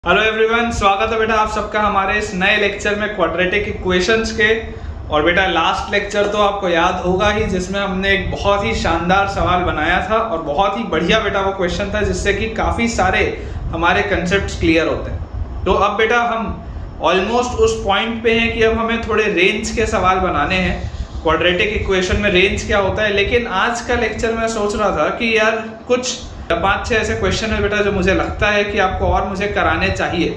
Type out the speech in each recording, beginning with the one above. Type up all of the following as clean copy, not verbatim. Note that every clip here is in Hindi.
हेलो एवरीवन, स्वागत है बेटा आप सबका हमारे इस नए लेक्चर में क्वाड्रेटिक इक्वेशंस के। और बेटा लास्ट लेक्चर तो आपको याद होगा ही, जिसमें हमने एक बहुत ही शानदार सवाल बनाया था और बहुत ही बढ़िया बेटा वो क्वेश्चन था, जिससे कि काफ़ी सारे हमारे कंसेप्ट्स क्लियर होते हैं। तो अब बेटा हम ऑलमोस्ट उस पॉइंट पे हैं कि अब हमें थोड़े रेंज के सवाल बनाने हैं। क्वाड्रेटिक इक्वेशन में रेंज क्या होता है, लेकिन आज का लेक्चर मैं सोच रहा था कि यार कुछ 5-6 ऐसे क्वेश्चन है बेटा जो मुझे लगता है कि आपको और मुझे कराने चाहिए।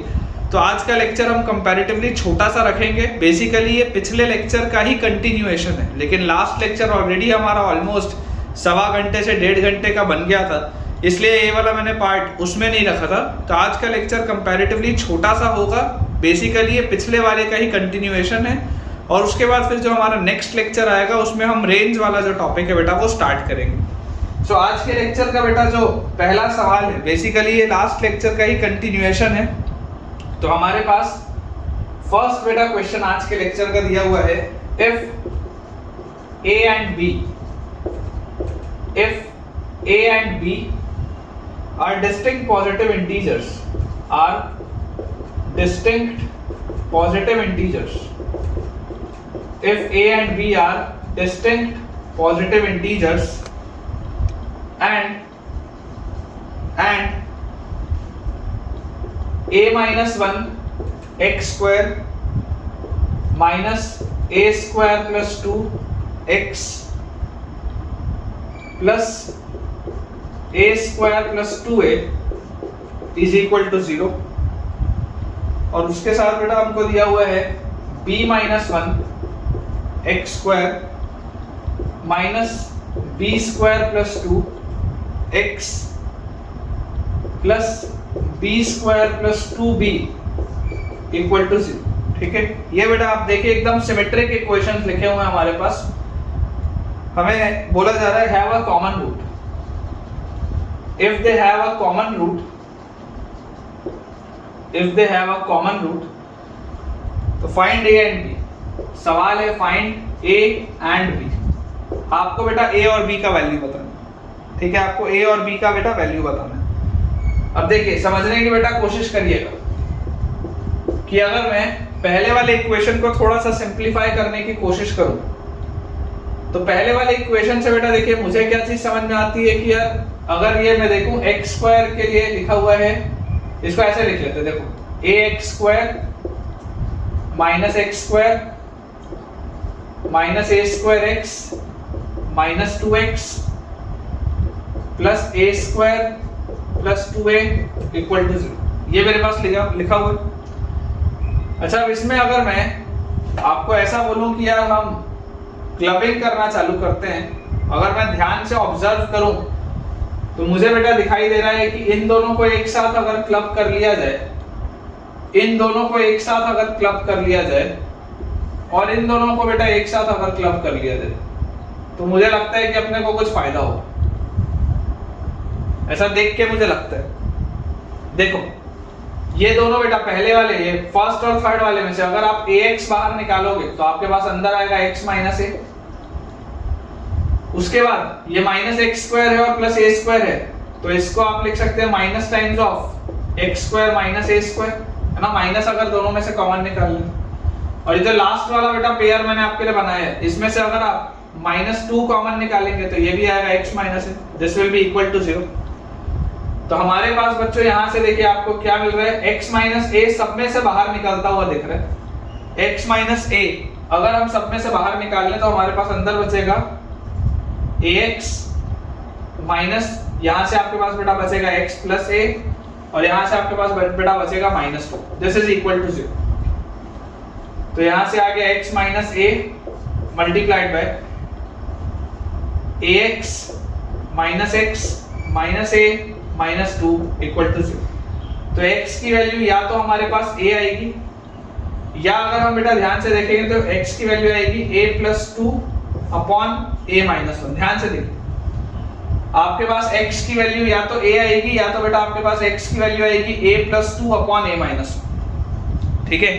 तो आज का लेक्चर हम कंपैरेटिवली छोटा सा रखेंगे। बेसिकली ये पिछले लेक्चर का ही कंटिन्यूएशन है, लेकिन लास्ट लेक्चर ऑलरेडी हमारा ऑलमोस्ट 1.25 घंटे से 1.5 घंटे का बन गया था, इसलिए ये वाला मैंने पार्ट उसमें नहीं रखा था। तो आज का लेक्चर कंपैरेटिवली छोटा सा होगा। बेसिकली ये पिछले वाले का ही कंटिन्यूएशन है, और उसके बाद फिर जो हमारा नेक्स्ट लेक्चर आएगा उसमें हम रेंज वाला जो टॉपिक है बेटा वो स्टार्ट करेंगे। तो आज के लेक्चर का बेटा जो पहला सवाल है, बेसिकली ये लास्ट लेक्चर का ही कंटिन्यूएशन है। तो हमारे पास फर्स्ट बेटा क्वेश्चन आज के लेक्चर का दिया हुआ है, if A and B are distinct positive integers if a and b are distinct positive integers and a minus 1 x square minus a square plus 2 x plus a square plus 2a is equal to 0। और उसके साथ बेटा हमको दिया हुआ है b minus 1 x square minus b square plus 2 x plus b square plus 2b equal to 0। ठीक है, ये बेटा आप देखिए एकदम सिमेट्रिक इक्वेशंस लिखे हुए हैं हमारे पास। हमें बोला जा रहा है have a common root. If they have a common root तो फाइंड ए एंड बी। सवाल है फाइंड ए एंड बी। आपको बेटा ए और बी का वैल्यू बताना है। ठीक है, आपको ए और बी का बेटा वैल्यू बताना है। अब देखिए समझने की बेटा कोशिश करिएगा कि अगर मैं पहले वाले इक्वेशन को थोड़ा सा सिंपलीफाई करने की कोशिश करूं, तो पहले वाले इक्वेशन से बेटा देखिए मुझे क्या चीज समझ में आती है कि यार अगर ये मैं देखूं एक्स स्क्वायर के लिए लिखा हुआ है, इसको ऐसे लिख लेते हैं। देखो a x square minus x square minus a square x minus 2x plus a square plus 2a equal to 0। ये मेरे पास लिखा हुआ है। अच्छा, अब इसमें अगर मैं आपको ऐसा बोलूं कि यार हम क्लबिंग करना चालू करते हैं, अगर मैं ध्यान से ऑब्जर्व करूं तो मुझे बेटा दिखाई दे रहा है कि इन दोनों को एक साथ अगर क्लब कर लिया जाए, और इन दोनों को बेटा एक साथ अगर क्लब कर लिया जाए, तो मुझे लगता है कि अपने को कुछ फायदा हो। ऐसा देख के मुझे लगता है। देखो ये दोनों बेटा पहले वाले, ये फर्स्ट और थर्ड वाले में से अगर आप ax बाहर निकालोगे तो आपके पास अंदर आएगा x माइनस a। उसके बाद ये माइनस एक्स स्क्वायर है और प्लस ए स्क्वायर है, तो इसको आप लिख सकते हैं minus times of x square minus a square, है ना। माइनस अगर दोनों में से कॉमन निकाल लें, और ये जो लास्ट वाला बेटा पेयर मैंने आपके लिए बनाया है, इसमें से अगर आप -2 कॉमन निकालेंगे तो ये भी आएगा x माइनस है, this will be equal to 0। तो हमारे पास बच्चों यहाँ से देखिए आपको क्या मिल रहा है, x माइनस a सब में से बाहर निकलता हुआ दिख रहा है। x माइनस a अगर हम सब में से बाहर निकाल लें तो हमारे पास अंदर बचेगा ax माइनस, यहाँ से आपके पास बेटा बचेगा x प्लस a, और यहाँ से आपके पास बेटा बचेगा -2। This is equal to 0। तो यहां से आ गया x minus a multiplied by ax minus x minus a minus 2 equal to 0। तो x की वैल्यू या तो हमारे पास a आएगी, या अगर हम बेटा ध्यान से देखेंगे तो x की वैल्यू आएगी a plus 2 upon a minus 1। ध्यान से देखिए आपके पास x की वैल्यू या तो a आएगी, या तो बेटा आपके पास x की वैल्यू आएगी a plus 2 upon a minus 1। ठीक है,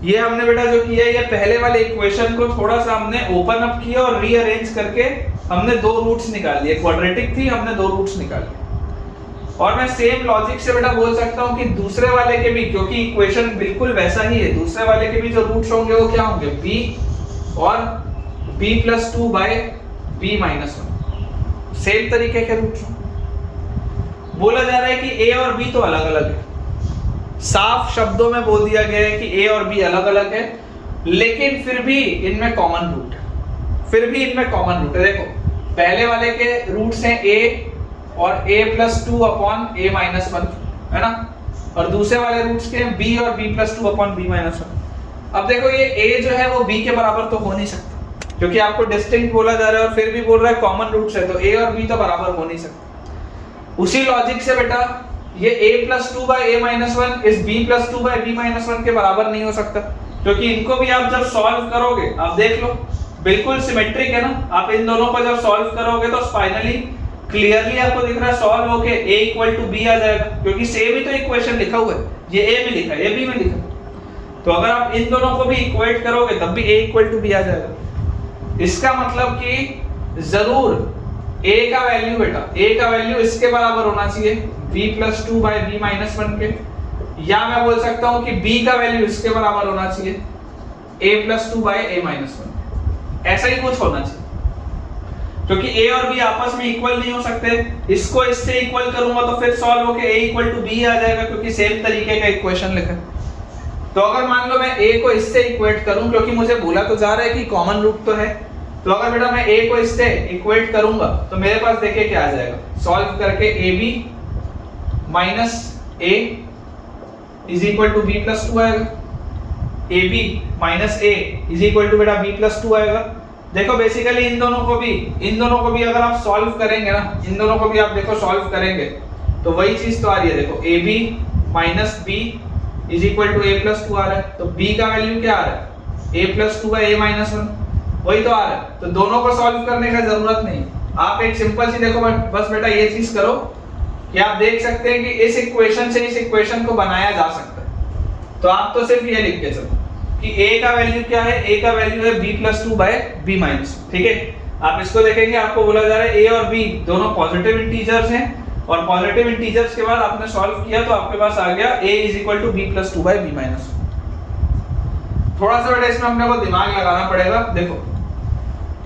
ये हमने बेटा जो किया है, ये पहले वाले इक्वेशन को थोड़ा सा हमने ओपन अप किया और रीअरेंज करके हमने 2 रूट्स निकाल लिए। क्वाड्रेटिक थी, हमने 2 रूट्स निकाल लिए। और मैं सेम लॉजिक से बेटा बोल सकता हूं कि दूसरे वाले के भी, क्योंकि इक्वेशन बिल्कुल वैसा ही है, दूसरे वाले के भी जो रूट्स होंगे वो क्या होंगे, b और b plus 2 by b minus 1, same तरीके के रूट्स। बोला जा रहा है कि a और b तो अलग अलग है, साफ शब्दों में बोल दिया गया है कि a और b अलग अलग है, लेकिन फिर भी इनमें कॉमन रूट है, फिर भी इनमें कॉमन रूट है। देखो पहले वाले के रूट्स हैं a और a plus 2 upon a minus 1, है ना, और दूसरे वाले रूट्स के b और b plus 2 upon b minus 1। अब देखो ये a जो है वो b के बराबर तो हो नहीं सकता, क्योंकि आपको डिस्टिंक्ट बोला जा रहा है और फिर भी बोल रहा है कॉमन रूट्स है, तो a और b तो बराबर हो नहीं सकते। उसी लॉजिक से बेटा ये a plus 2 by a minus 1 इस b plus 2 by b minus 1 के बराबर नहीं हो सकता, क्योंकि इनको भी आप जब सॉल्व करोगे, आप देख लो बिल्कुल सिमेट्रिक है ना, आप इन दोनों को जब सॉल्व करोगे तो फाइनली क्लियरली आपको दिख रहा है सॉल्व होके a इक्वल टू b आ जाएगा, क्योंकि सेम ही तो इक्वेशन लिखा हुआ है, ये a में लिखा है, ये b में लिखा है। तो अगर आप इन दोनों को भी इक्वेट करोगे तब भी a इक्वल टू b आ जाएगा। इसका मतलब कि जरूर a का वैल्यू बेटा, a का वैल्यू इसके बराबर होना चाहिए b plus 2 by b minus 1 के, या मैं बोल सकता हूं कि b का वैल्यू इसके बराबर होना चाहिए a plus 2 by a minus 1, ऐसा ही कुछ होना चाहिए, क्योंकि a और b आपस में इक्वल नहीं हो सकते। इसको इससे इक्वल करूंगा तो फिर सॉल्व होके a इक्वल टू b आ जाएगा, क्योंकि सेम तरीके का इक्वेशन लिखा है। तो अगर मान लो मैं a को इससे इक्वेट करूं, क्योंकि मुझे बोला तो जा रहा है कि कॉमन रूट तो है, तो अगर बेटा मैं a को इससे इक्वेट करूंगा तो मेरे पास देखिए क्या आ जाएगा, सॉल्व करके ab minus a is equal to b plus 2 आएगा, ab minus a is equal to बेटा b प्लस 2 आएगा। देखो बेसिकली इन दोनों को भी अगर आप सॉल्व करेंगे ना, इन दोनों को भी आप देखो सॉल्व करेंगे तो वही चीज तो आ रही है। देखो ab minus b is equal to a plus 2 आ रहा है, तो b का वैल्यू क्या आ रहा है, a plus 2 by a minus 1, वही तो आ रहा है। तो दोनों को सॉल्व करने का जरूरत नहीं, आप एक सिंपल सी देखो बस बेटा ये चीज करो कि आप देख सकते हैं कि इस इक्वेशन से इस इक्वेशन को बनाया जा सकता है। तो आप तो सिर्फ ये लिख के चलो कि a का वैल्यू क्या है, a का वैल्यू है b plus 2 by b minus, ठीक है। आप इसको देखेंगे, आपको बोला जा रहा है a और b दोनों पॉजिटिव इंटीजर्स हैं, और पॉजिटिव इंटीजर्स के बाद आपने सॉल्व किया तो आपके पास आ गया a is equal to b plus 2 by b minus. थोड़ा सा बेटा इसमें अपने को दिमाग लगाना पड़ेगा। देखो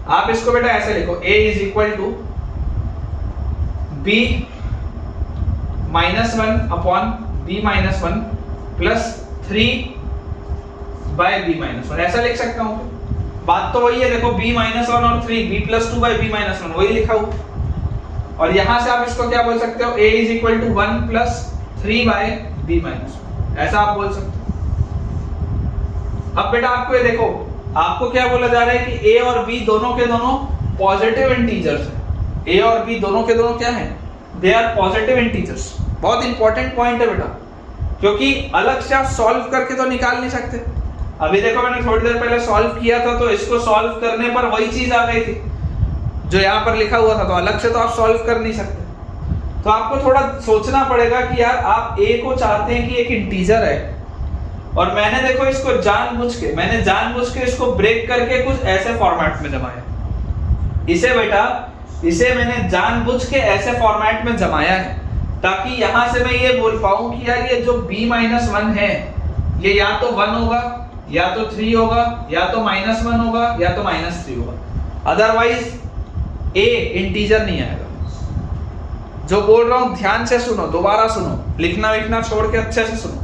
आप इसको बेटा ऐसे लिखो, a is equal to b minus 1 upon b minus 1 plus 3 by b minus 1, ऐसा लिख सकता हूं। बात तो वही है, देखो b माइनस 1 और 3 b plus 2 by b minus 1 वही लिखा हुआ, और यहां से आप इसको क्या बोल सकते हो, a is equal to 1 plus 3 by b minus 1, ऐसा आप बोल सकते हो। अब बेटा आपको ये देखो, आपको क्या बोला जा रहा है कि a और b दोनों के दोनों पॉजिटिव इंटीजर्स हैं, a और b दोनों के दोनों क्या हैं, दे आर पॉजिटिव इंटीजर्स। बहुत इंपॉर्टेंट पॉइंट है बेटा, क्योंकि अलग से आप सॉल्व करके तो निकाल नहीं सकते। अभी देखो मैंने थोड़ी देर पहले सॉल्व किया था, तो इसको सॉल्व करने पर वही चीज आ गई थी जो यहाँ पर लिखा हुआ था, तो अलग से तो आप सॉल्व कर नहीं सकते। तो आपको थोड़ा सोचना पड़ेगा कि यार आप a को चाहते हैं कि एक इंटीजर है, और मैंने देखो इसको जानबूझ के इसको ब्रेक करके कुछ ऐसे फॉर्मेट में जमाया। इसे मैंने जानबूझ के ऐसे फॉर्मेट में जमाया है ताकि यहां से मैं ये बोल पाऊं कि यार ये जो b-1 है ये या तो 1 होगा, या तो 3 होगा, या तो -1 होगा, या तो -3 होगा, अदरवाइज a इंटीजर नहीं आएगा। जो बोल रहा हूं ध्यान से सुनो, दोबारा सुनो, लिखना छोड़ के अच्छे से सुनो।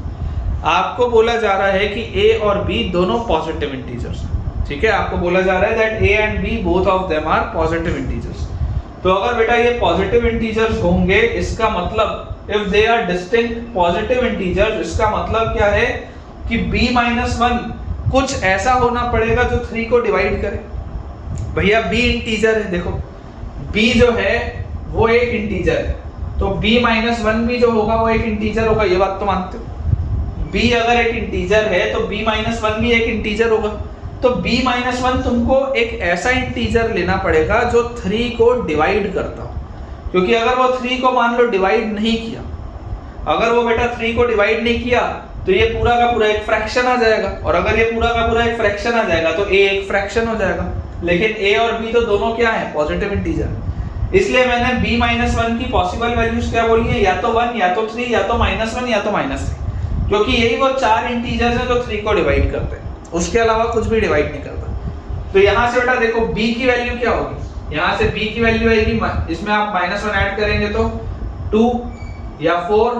आपको बोला जा रहा है कि a और b दोनों पॉजिटिव इंटीजर्स हैं, ठीक है। आपको बोला जा रहा है that a and b both of them are positive integers. तो अगर बेटा ये पॉजिटिव इंटीजर्स होंगे, इसका मतलब if they are distinct positive integers, इसका मतलब क्या है कि b-1 कुछ ऐसा होना पड़ेगा जो 3 को डिवाइड करे। भैया b इंटीजर है, देखो b जो है वो एक इंटीजर है, तो b-1 भी जो होगा वो एक इंटीजर होगा, ये बात तो मानते हो। b अगर एक इंटीजर है तो b-1 भी एक इंटीजर होगा, तो b-1 तुमको एक ऐसा इंटीजर लेना पड़ेगा जो 3 को डिवाइड करता हो, क्योंकि अगर वो 3 को मान लो डिवाइड नहीं किया, अगर वो बेटा 3 को डिवाइड नहीं किया तो ये पूरा का पूरा एक फ्रैक्शन आ जाएगा, और अगर ये पूरा का पूरा एक फ्रैक्शन आ जाएगा तो a एक फ्रैक्शन हो जाएगा। लेकिन a और b तो दोनों क्या है, पॉजिटिव इंटीजर। इसलिए मैंने b माइनस 1 की पॉसिबल वैल्यूज क्या बोली है, या तो 1 या तो 3 या तो -1 या तो -3, क्योंकि यही वो चार इंटीजर्स हैं जो 3 को डिवाइड करते हैं, उसके अलावा कुछ भी डिवाइड नहीं करता। तो यहाँ से बेटा देखो b की वैल्यू क्या होगी, यहाँ से b की वैल्यू आएगी, इसमें आप -1 ऐड करेंगे तो 2 या 4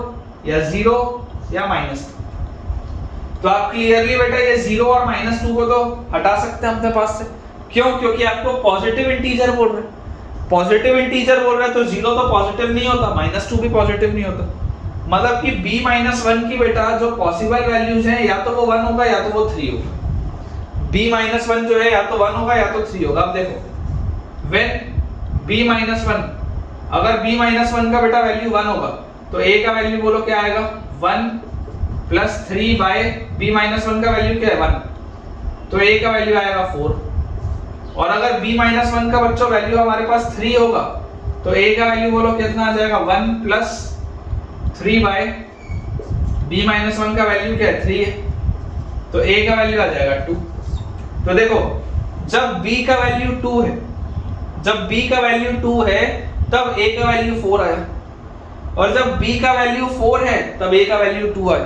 या 0 या -2। तो आप क्लियरली बेटा ये 0 और -2 को तो हटा सकते हैं अपने पास से, क्यों, क्योंकि आपको पॉजिटिव इंटीजर बोल रहे हैं, पॉजिटिव इंटीजर बोल रहे हैं तो 0 तो पॉजिटिव नहीं होता, -2 भी पॉजिटिव नहीं होता, मतलब कि b माइनस 1 की बेटा जो पॉसिबल वैल्यूज हैं या तो वो 1 होगा या तो वो 3 होगा। b माइनस 1 जो है या तो 1 होगा या तो 3 होगा। अब देखो व्हेन b माइनस 1, अगर b माइनस 1 का बेटा वैल्यू 1 होगा तो a का वैल्यू बोलो क्या आएगा, 1 प्लस 3 बाय b माइनस 1 का वैल्यू क्या है 1, तो a का वैल्यू आएगा 4। और अगर b माइनस 1 का बच्चों वैल्यू हमारे पास 3 होगा तो a का वैल्यू बोलो कितना आ जाएगा, 1 प्लस 3 बाय b माइनस 1 का वैल्यू क्या है 3 है, तो a का वैल्यू आ जाएगा 2। तो देखो जब b का वैल्यू 2 है, जब b का वैल्यू 2 है तब a का वैल्यू 4 आया, और जब b का वैल्यू 4 है तब a का वैल्यू 2 आया।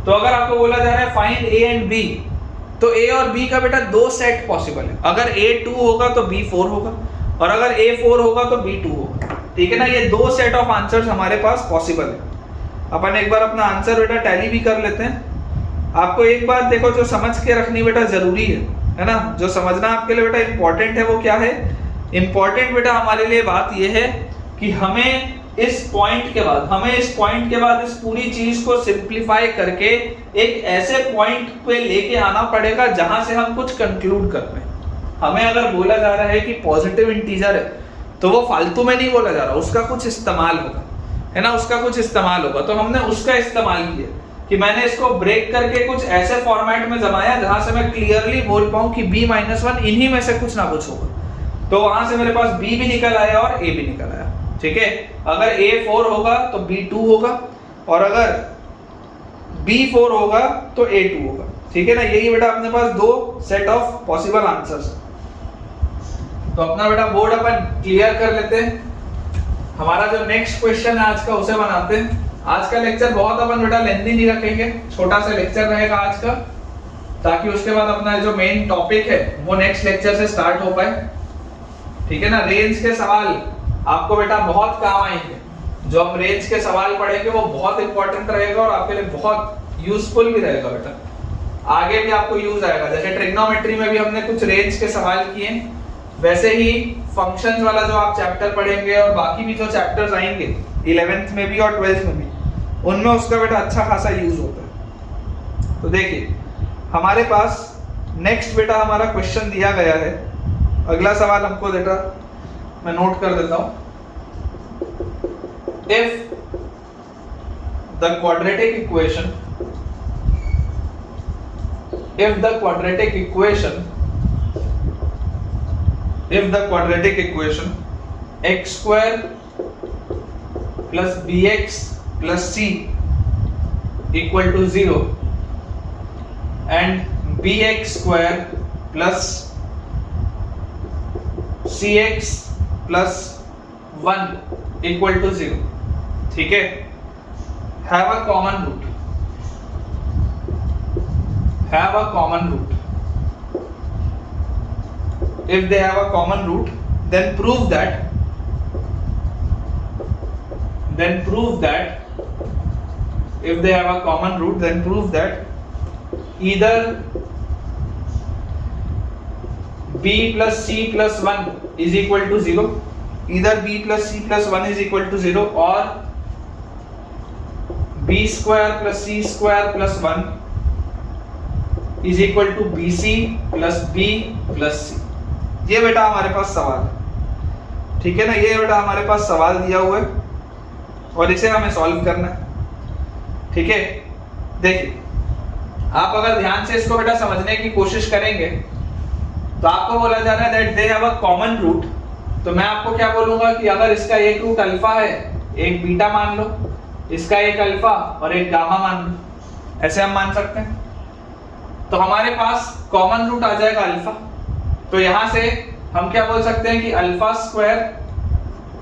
तो अगर आपको बोला जा रहा है फाइंड a एंड b, तो a और b का बेटा दो सेट पॉसिबल है, अगर a 2 होगा तो b 4 होगा, और अगर a 4 होगा तो b 2 होगा, ठीक है ना। ये दो सेट ऑफ आंसर्स हमारे पास पॉसिबल है। अपन एक बार अपना आंसर बेटा टैली भी कर लेते हैं। आपको एक बात देखो जो समझ के रखनी बेटा जरूरी है ना, जो समझना आपके लिए बेटा इंपॉर्टेंट है वो क्या है, इंपॉर्टेंट बेटा हमारे लिए बात ये है कि हमें इस पॉइंट के बाद इस पूरी चीज को सिंप्लीफाई करके एक ऐसे पॉइंट पे लेके आना पड़ेगा जहां से हम कुछ कंक्लूड कर पाए। हमें अगर बोला जा रहा है कि पॉजिटिव इंटीजर है तो वो फालतू में नहीं बोला जा रहा, उसका कुछ इस्तेमाल होगा, है ना, उसका कुछ इस्तेमाल होगा। तो हमने उसका इस्तेमाल किया कि मैंने इसको ब्रेक करके कुछ ऐसे फॉर्मेट में जमाया जहां से मैं क्लियरली बोल पाऊं कि b माइनस 1 इन्हीं में से कुछ ना कुछ होगा। तो वहां से मेरे पास b भी निकल आया और a भी निकल आया, ठीक है। अगर a 4 होगा तो b 2 होगा, और अगर b 4 होगा तो a 2 होगा, ठीक है ना। यही बेटा अपने पास दो सेट ऑफ पॉसिबल आंसर्स। तो अपना बेटा बोर्ड अपन क्लियर कर लेते हैं। हमारा जो नेक्स्ट क्वेश्चन है आज का उसे बनाते हैं। आज का लेक्चर बहुत अपन बेटा लेंथी नहीं रखेंगे, छोटा सा लेक्चर रहेगा आज का, ताकि उसके बाद अपना जो मेन टॉपिक है वो नेक्स्ट लेक्चर से स्टार्ट हो पाए, ठीक है ना। रेंज के सवाल आपको बेटा बहुत काम आएंगे, जो हम रेंज के सवाल पढ़ेंगे वो बहुत इंपॉर्टेंट रहेगा और आपके लिए बहुत यूजफुल भी रहेगा बेटा, आगे भी आपको यूज आएगा। जैसे ट्रिग्नोमेट्री में भी हमने कुछ रेंज के सवाल किए, वैसे ही फंक्शंस वाला जो आप चैप्टर पढ़ेंगे और बाकी भी जो चैप्टर्स आएंगे 11th में भी और 12th में भी, उनमें उसका बेटा अच्छा खासा यूज होता है। तो देखिए हमारे पास नेक्स्ट बेटा हमारा क्वेश्चन दिया गया है। अगला सवाल हमको बेटा मैं नोट कर देता हूं। If the quadratic equation x square plus bx plus c equal to 0 and bx square plus cx plus 1 equal to 0, ठीक है, have a common root, if they have a common root then prove that if they have a common root then prove that either b plus c plus 1 is equal to 0, either b plus c plus 1 is equal to 0 or b square plus c square plus 1 is equal to bc plus b plus c। ये बेटा हमारे पास सवाल है, ठीक है ना। ये बेटा हमारे पास सवाल दिया हुआ है और इसे हमें सॉल्व करना है, ठीक है। देखिए आप अगर ध्यान से इसको बेटा समझने की कोशिश करेंगे तो आपको बोला जा रहा है that they have a common root. तो मैं आपको क्या बोलूंगा कि अगर इसका एक रूट अल्फा है, एक बीटा मान लो, इसका एक अल्फा और एक गामा मान लो, ऐसे हम मान सकते हैं। तो हमारे पास कॉमन रूट आ जाएगा अल्फा। तो यहां से हम क्या बोल सकते हैं कि alpha square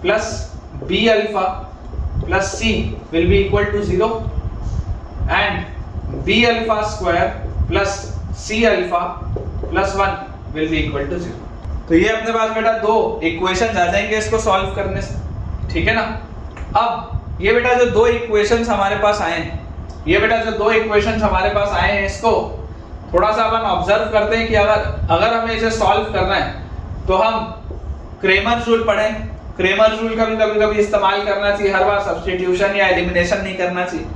plus B alpha plus C will be equal to 0 and B alpha square plus C alpha plus 1 will be equal to 0। तो ये अपने पास बेटा दो इक्वेशंस आ जाएंगे इसको सॉल्व करने से, ठीक है ना। अब ये बेटा जो दो इक्वेशंस हमारे पास आए हैं, ये बेटा जो दो इक्वेशंस हमारे पास आए हैं, इसको थोड़ा सा अपन ऑब्जर्व करते हैं कि अगर हमें इसे सॉल्व करना है तो हम क्रेमर रूल पढ़ें। क्रेमर रूल का भी कभी-कभी इस्तेमाल करना चाहिए, हर बार सब्स्टिट्यूशन या एलिमिनेशन नहीं करना चाहिए।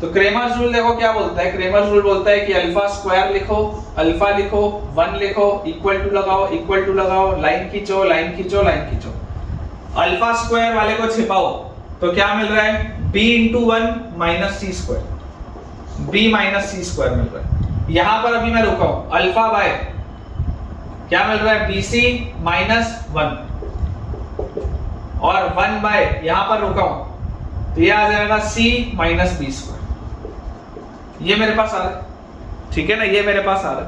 तो क्रेमर रूल देखो क्या बोलता है, क्रेमर रूल बोलता है कि अल्फा स्क्वायर लिखो, अल्फा लिखो, 1 लिखो, इक्वल टू लगाओ, लाइन खींचो, लाइन खींचो, लाइन खींचो। अल्फा स्क्वायर वाले को छिपाओ तो क्या मिल रहा है, b into 1 minus C square, b minus C square मिल रहा है। यहां पर अभी मैं रुका हूं, अल्फा बाय क्या मिल रहा है, bc माइनस 1 और 1 बाय यहां पर रुका हूं तो ये आ जाएगा c माइनस बी स्क्वायर। ये मेरे पास आ रहा है, ठीक है ना, ये मेरे पास आ रहा है।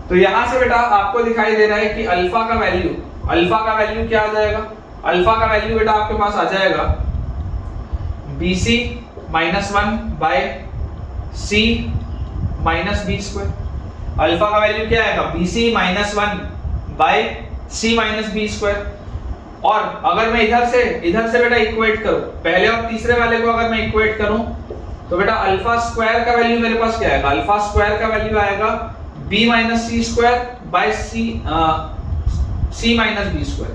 तो यहां से बेटा आपको दिखाई दे रहा है कि अल्फा का वैल्यू क्या आ जाएगा, अल्फा का वैल्यू बेटा आपके पास आ जाएगा bc minus 1 by c minus B square. Alpha का वैल्यू क्या आएगा, bc minus 1 by c minus B square. और अगर मैं इधर से बेटा इक्वेट करूं, पहले और तीसरे वाले को अगर मैं इक्वेट करूं तो बेटा अल्फा स्क्वायर का वैल्यू मेरे पास क्या आएगा, अल्फा स्क्वायर का वैल्यू आएगा b minus C square by c minus B square.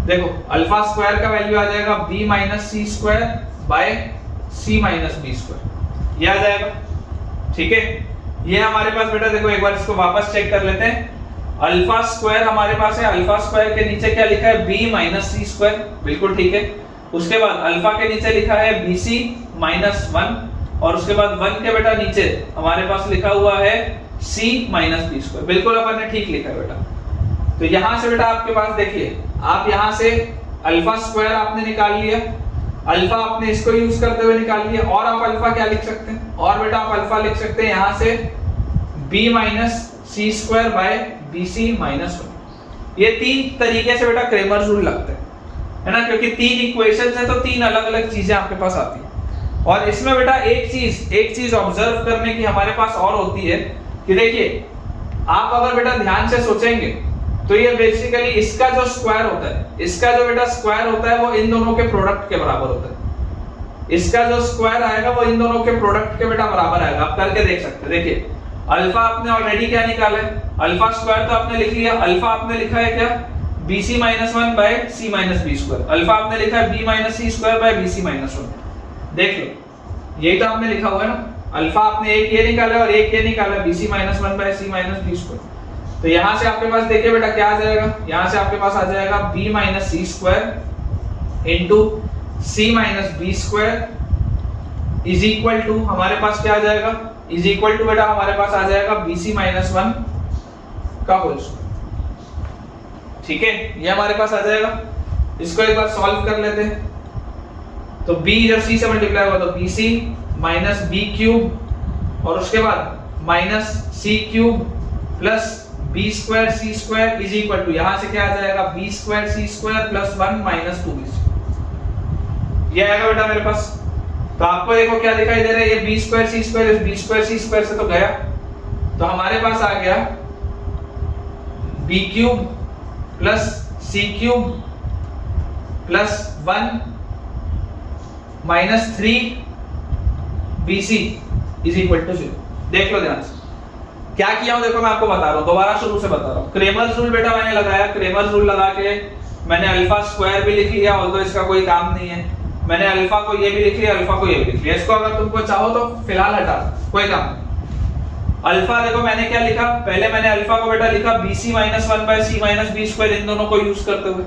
देखो अल्फा स्क्वायर का वैल्यू आ जाएगा b minus C square by c minus B square, ये आ जाएगा, ठीक है। ये हमारे पास बेटा देखो एक बार इसको वापस चेक कर लेते हैं। अल्फा स्क्वायर हमारे पास है, अल्फा स्क्वायर के नीचे क्या लिखा है, b माइनस सी स्क्वायर, बिल्कुल ठीक है। उसके बाद अल्फा के नीचे लिखा है bc माइनस 1 और उसके बाद 1 के बेटा नीचे हमारे पास लिखा हुआ है c माइनस बी स्क्वायर, बिल्कुल अपन ने ठीक लिखा है बेटा। तो यहां से बेटा आपके पास देखिए, आप यहां से अल्फा स्क्वायर आपने निकाल लिया, अल्फा आपने इसको यूज करते हुए निकाल लिया, और आप अल्फा क्या लिख सकते हैं, और बेटा आप अल्फा लिख सकते हैं यहां से b minus C square by bc minus 1। ये तीन तरीके से बेटा क्रेमर रूल लगता है ना, क्योंकि तीन इक्वेशंस हैं तो तीन अलग अलग चीजें आपके पास आती हैं। और इसमें बेटा एक चीज ऑब्जर्व करने की हमारे पास और होती है कि देखिए आप अगर बेटा ध्यान से सोचेंगे तो ये बेसिकली इसका जो स्क्वायर होता है, इसका जो बेटा स्क्वायर होता है वो इन दोनों के प्रोडक्ट के बराबर होता है। इसका जो स्क्वायर आएगा वो इन दोनों के प्रोडक्ट के बेटा बराबर आएगा, आप करके देख सकते हैं। देखिए अल्फा आपने ऑलरेडी क्या निकाला है, अल्फा स्क्वायर तो आपने लिख लिया, अल्फा आपने लिखा है क्या, bc minus 1 by c minus B square. Alpha आपने लिखा है b minus C square by bc minus 1। देख लो यही तो आपने लिखा हुआ है ना, अल्फा आपने एक ये निकाला और एक ये निकाला, bc minus 1 by c minus B square. तो यहां से आपके पास देखिए बेटा क्या आ जाएगा, यहां से आपके पास आ जाएगा b minus C square into c minus B square is equal to हमारे पास क्या आ जाएगा, इज इक्वल टू बेटा हमारे पास आ जाएगा bc माइनस 1 का होल स्क्वायर, ठीक है, ये हमारे पास आ जाएगा। इसको एक बार सॉल्व कर लेते हैं। तो b जब c से मल्टीप्लाई होगा तो bc माइनस b क्यूब और उसके बाद minus c cube plus b square c square is equal to यहां से क्या आ जाएगा, b square c square plus 1 minus 2b। ये आएगा बेटा मेरे पास। तो आपको देखो क्या दिखाई दे रहा है, ये b स्क्वायर c स्क्वायर, इस b स्क्वायर c स्क्वायर से तो गया, तो हमारे पास आ गया b cube plus c cube plus 1 minus 3 bc is equal to 0। देख लो ध्यान से क्या किया हूं, देखो मैं आपको बता रहा हूं, दोबारा शुरू से बता रहा हूं। क्रेमर रूल बेटा मैंने लगाया, क्रेमर रूल लगा के मैंने अल्फा स्क्वायर भी लिख लिया, ऑल्दो इसका कोई काम नहीं है। मैंने अल्फा को ये भी लिख लिया, अल्फा को ये भी लिख लिया। इसको अगर तुमको चाहो तो फिलहाल हटा, कोई काम नहीं। अल्फा देखो मैंने क्या लिखा, पहले मैंने अल्फा को बेटा लिखा bc minus 1 by c minus B square, इन दोनों को यूज करते हुए।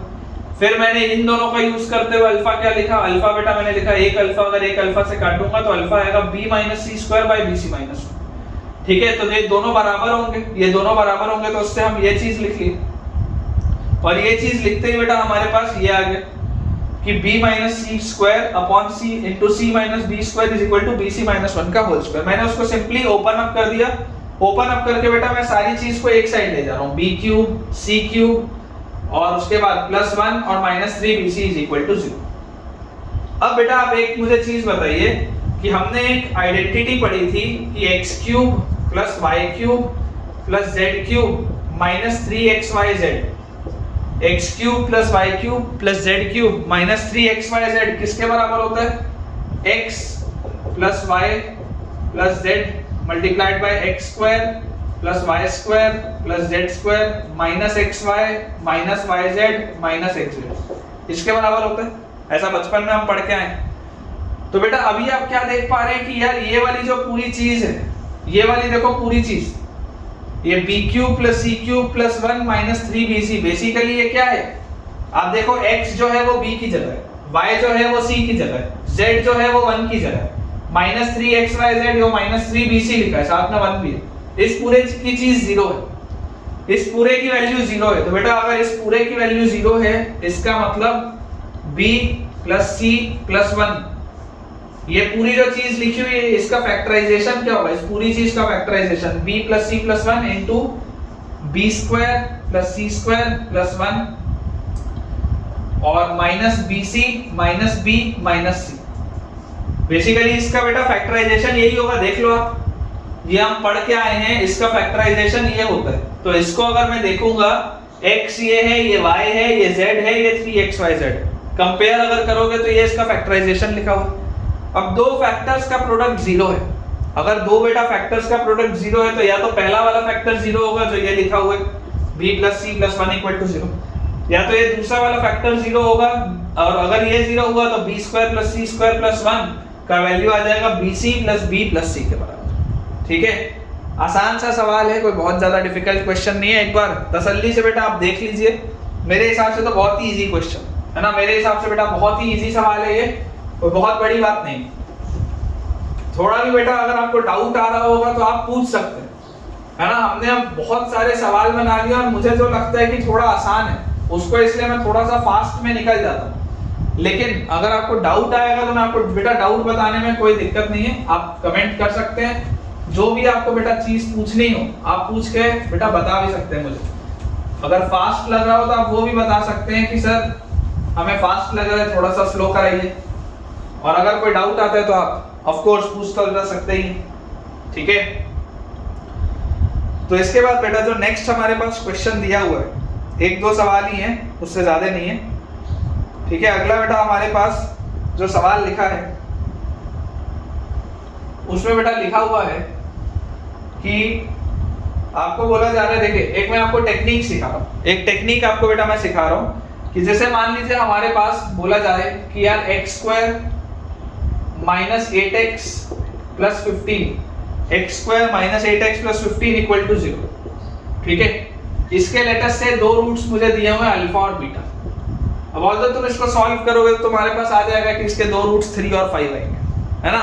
फिर मैंने इन दोनों का यूज करते हुए अल्फा क्या लिखा, अल्फा बेटा मैंने लिखा एक अल्फा, अगर एक अल्फा से काटूंगा तो अल्फा आएगा b minus C square by bc minus 1, ठीक है। तो ये दोनों बराबर होंगे, ये दोनों बराबर होंगे तो उससे हम ये चीज लिख लिए, और ये चीज लिखते ही बेटा हमारे पास ये आ गया कि b minus C square upon c into c minus B square is equal to bc minus 1 का होल स्क्वायर। मैंने उसको सिंपली ओपन अप कर दिया, ओपन अप करके बेटा मैं सारी चीज को एक साइड ले जा रहा हूँ, b क्यूब c क्यूब और उसके बाद +1 और -3bc इज इक्वल टू 0। अब बेटा आप एक मुझे चीज बताइए कि हमने एक आइडेंटिटी पढ़ी थी कि x³ + y³ + z³ - 3xyz, x³ + y³ + z³ - 3xyz किसके बराबर होता है? x + y + z multiplied by x² + y² + z² - xy - yz - xz इसके बराबर होता है। ऐसा बचपन में हम पढ़ के आए। तो बेटा अभी आप क्या देख पा रहे हैं कि यार ये वाली जो पूरी चीज है, ये वाली देखो पूरी चीज, ये b³ + c³ + 1 - 3bc, बेसिकली ये क्या है? आप देखो x जो है वो b की जगह है, y जो है वो c की जगह है, z जो है वो 1 की जगह है, -3xyz वो -3bc लिखा है, साथ में 1 भी है। इस पूरे की चीज 0 है, इस पूरे की वैल्यू 0 है। तो बेटा अगर इस पूरे की वैल्यू 0 है, इसका मतलब b + c + 1, ये पूरी जो चीज लिखी हुई है इसका फैक्टराइजेशन क्या होगा? इस पूरी चीज का factorisation b + c + 1 into b² + c² + 1 और -bc - b - c। बेसिकली इसका बेटा फैक्टराइजेशन यही होगा, देख लो आप, ये हम पढ़ के आए हैं, इसका फैक्टराइजेशन ये होता है। तो इसको अगर मैं देखूंगा x ये है, ये y है, ये z है, ये 3xyz, कंपेयर अगर करोगे तो ये इसका फैक्टराइजेशन लिखा हुआ। अब दो फैक्टर्स का प्रोडक्ट 0 है। अगर दो बेटा फैक्टर्स का प्रोडक्ट 0 है तो या तो पहला वाला फैक्टर 0 होगा जो ये लिखा हुआ है b + c + 1 = 0, या तो ये दूसरा वाला फैक्टर 0 होगा, और अगर ये 0 हुआ तो b² + c² + 1 का वैल्यू आ जाएगा bc + b + c के बराबर। ठीक है, आसान सा सवाल है, कोई बहुत ज्यादा डिफिकल्ट क्वेश्चन नहीं है। एक बार तसल्ली से बेटा आप देख लीजिए, मेरे हिसाब से तो बहुत ही इजी क्वेश्चन है ना, मेरे हिसाब से बेटा बहुत ही इजी सवाल है ये, कोई बहुत बड़ी बात नहीं। थोड़ा भी बेटा अगर आपको डाउट आ रहा होगा तो आप पूछ सकते हैं, है ना। हमने अब बहुत सारे सवाल बना लिए और मुझे जो लगता है कि थोड़ा आसान है उसको, इसलिए मैं थोड़ा सा फास्ट में निकल जाता हूँ। लेकिन अगर आपको डाउट आएगा तो मैं आपको बेटा डाउट बताने में कोई दिक्कत नहीं है, आप कमेंट कर सकते हैं। जो भी आपको बेटा चीज पूछनी हो आप पूछ के बेटा बता भी सकते हैं मुझे। अगर फास्ट लग रहा हो तो आप वो भी बता सकते हैं कि सर हमें फास्ट लग रहा है, थोड़ा सा स्लो कराइए। और अगर कोई डाउट आता है तो आप ऑफ कोर्स पूछ तो जा सकते ही, ठीक है। तो इसके बाद बेटा जो नेक्स्ट हमारे पास क्वेश्चन दिया हुआ है, एक दो सवाल ही हैं, उससे ज्यादा नहीं है, ठीक है। अगला बेटा हमारे पास जो सवाल लिखा है उसमें बेटा लिखा हुआ है कि आपको बोला जा रहा है, देखिए एक मैं आपको टेक्निक सिखा रहा हूँ, एक टेक्निक आपको बेटा मैं सिखा रहा हूँ कि जैसे मान लीजिए हमारे पास बोला जाए कि यार x² - 8x + 15, x² - 8x + 15 = 0, ठीक है। इसके लेटेस्ट से दो रूट्स मुझे दिए हुए अल्फा और बीटा। अब ऑल्दो तुम इसको सॉल्व करोगे तो तुम्हारे पास आ जाएगा कि इसके दो रूट्स 3 और 5 आएंगे, है ना।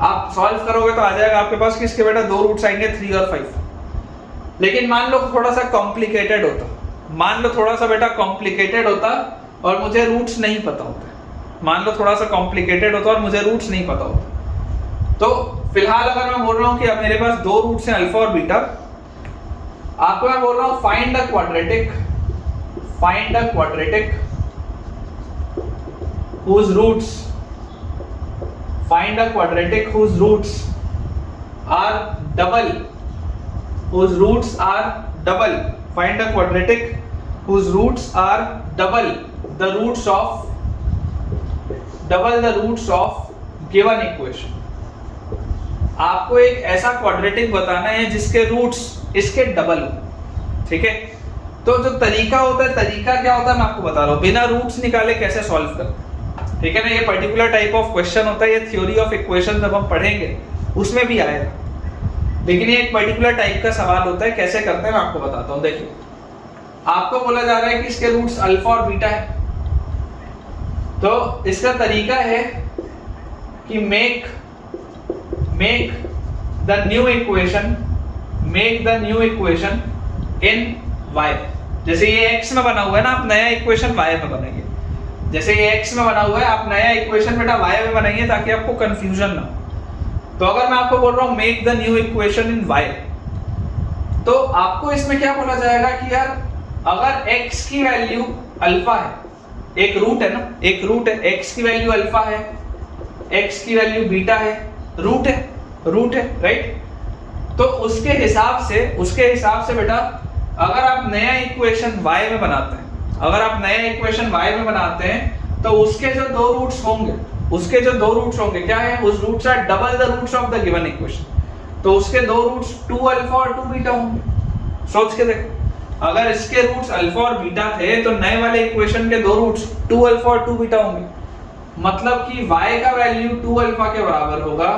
आप सॉल्व करोगे तो आ जाएगा आपके पास कि इसके बेटा दो रूट्स आएंगे 3 और 5। लेकिन मान लो थोड़ा सा कॉम्प्लिकेटेड होता, मान लो थोड़ा सा बेटा कॉम्प्लिकेटेड होता और मुझे रूट्स नहीं पता होते, मान लो थोड़ा सा कॉम्प्लिकेटेड होता और मुझे रूट्स नहीं पता होता। तो फिलहाल अगर मैं बोल रहा हूँ कि अब मेरे पास दो रूट्स हैं अल्फा और बीटा, आपको मैं बोल रहा हूँ find the quadratic whose roots find a quadratic whose roots are double, whose roots are double, find a quadratic whose roots are double the roots of given equation। आपको एक ऐसा क्वाड्रेटिक बताना है जिसके रूट्स इसके डबल हो, ठीक है। तो जो तरीका होता है, तरीका क्या होता है मैं आपको बता रहा हूँ, बिना रूट्स निकाले कैसे सॉल्व करते हैं, ठीक है ना। ये पर्टिकुलर टाइप ऑफ क्वेश्चन होता है, ये थ्योरी ऑफ इक्वेशन जब हम पढ़ेंगे उसमें भी आएगा, लेकिन ये एक पर्टिकुलर टाइप का सवाल होता है, कैसे करते हैं मैं आपको बताता हूँ। देखिए आपको बोला जा रहा है कि इसके रूट्स अल्फा और बीटा है, तो इसका तरीका है कि make the new equation in y। जैसे ये x में बना हुआ है ना, आप नया इक्वेशन y में बनाइए। जैसे ये x में बना हुआ है, आप नया इक्वेशन बेटा y में बनाइए ताकि आपको कंफ्यूजन ना हो। तो अगर मैं आपको बोल रहा हूँ make the new equation in y, तो आपको इसमें क्या बोला जाएगा कि यार अगर x की वैल्यू अल्फा है, एक रूट है ना, एक रूट है, x की वैल्यू अल्फा है, x की वैल्यू बीटा है, रूट है राइट। तो उसके हिसाब से बेटा अगर आप नया इक्वेशन y में बनाते हैं, अगर आप नया इक्वेशन y में बनाते हैं तो उसके जो दो रूट्स होंगे क्या है, उस roots are double the roots of the given equation. तो उसके दो रूट्स 2 अल्फा और 2 बीटा होंगे। सोच के देखो, अगर इसके रूट्स अल्फा और बीटा थे तो नए वाले इक्वेशन के दो रूट्स 2 अल्फा और 2 बीटा होंगे। मतलब कि y का वैल्यू 2 अल्फा के बराबर होगा,